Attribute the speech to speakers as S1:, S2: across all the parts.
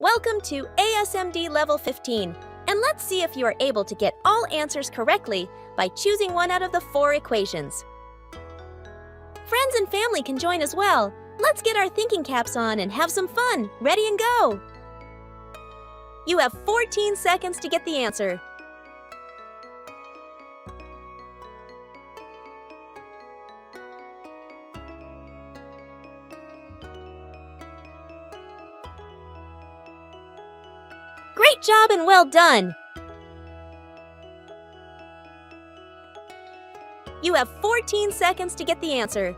S1: Welcome to ASMD Level 15, and let's see if you are able to get all answers correctly by choosing one out of the 4 equations. Friends and family can join as well. Let's get our thinking caps on and have some fun. Ready and go! You have 14 seconds to get the answer. Great job and well done! You have 14 seconds to get the answer.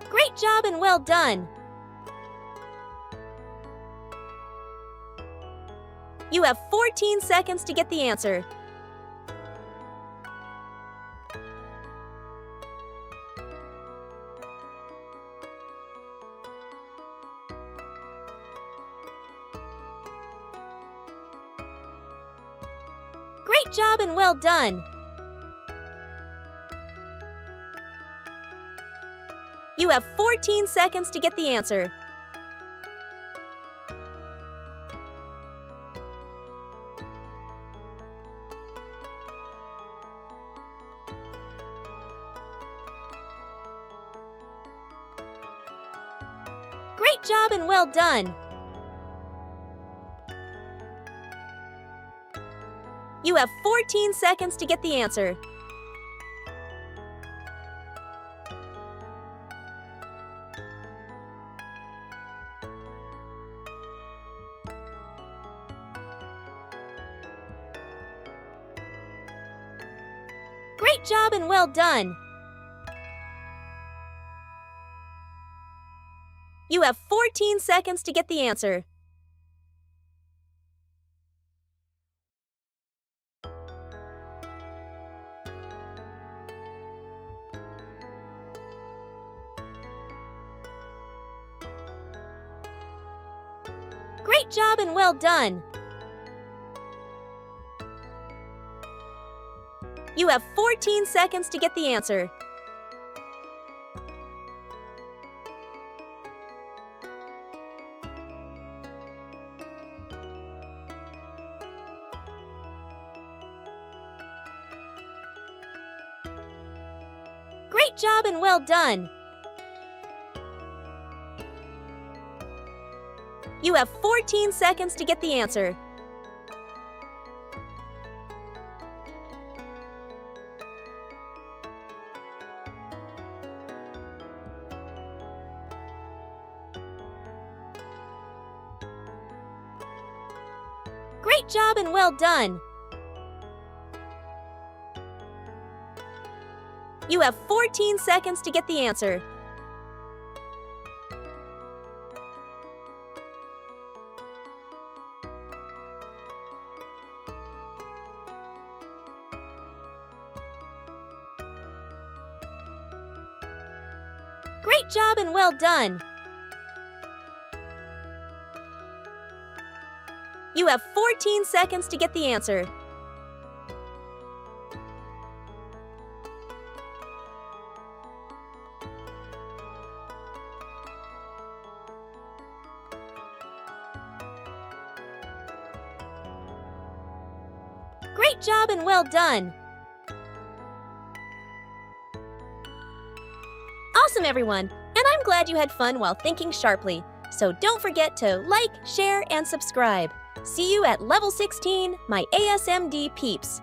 S1: Great job and well done! You have 14 seconds to get the answer. Great job and well done! You have 14 seconds to get the answer. Great job and well done! You have 14 seconds to get the answer. Great job and well done! You have 14 seconds to get the answer. Great job and well done! You have 14 seconds to get the answer. Great job and well done! You have 14 seconds to get the answer. Great job and well done! You have 14 seconds to get the answer. Great job and well done! You have 14 seconds to get the answer. Great job and well done! Awesome, everyone! And I'm glad you had fun while thinking sharply. So don't forget to like, share, and subscribe. See you at Level 16, my ASMD peeps!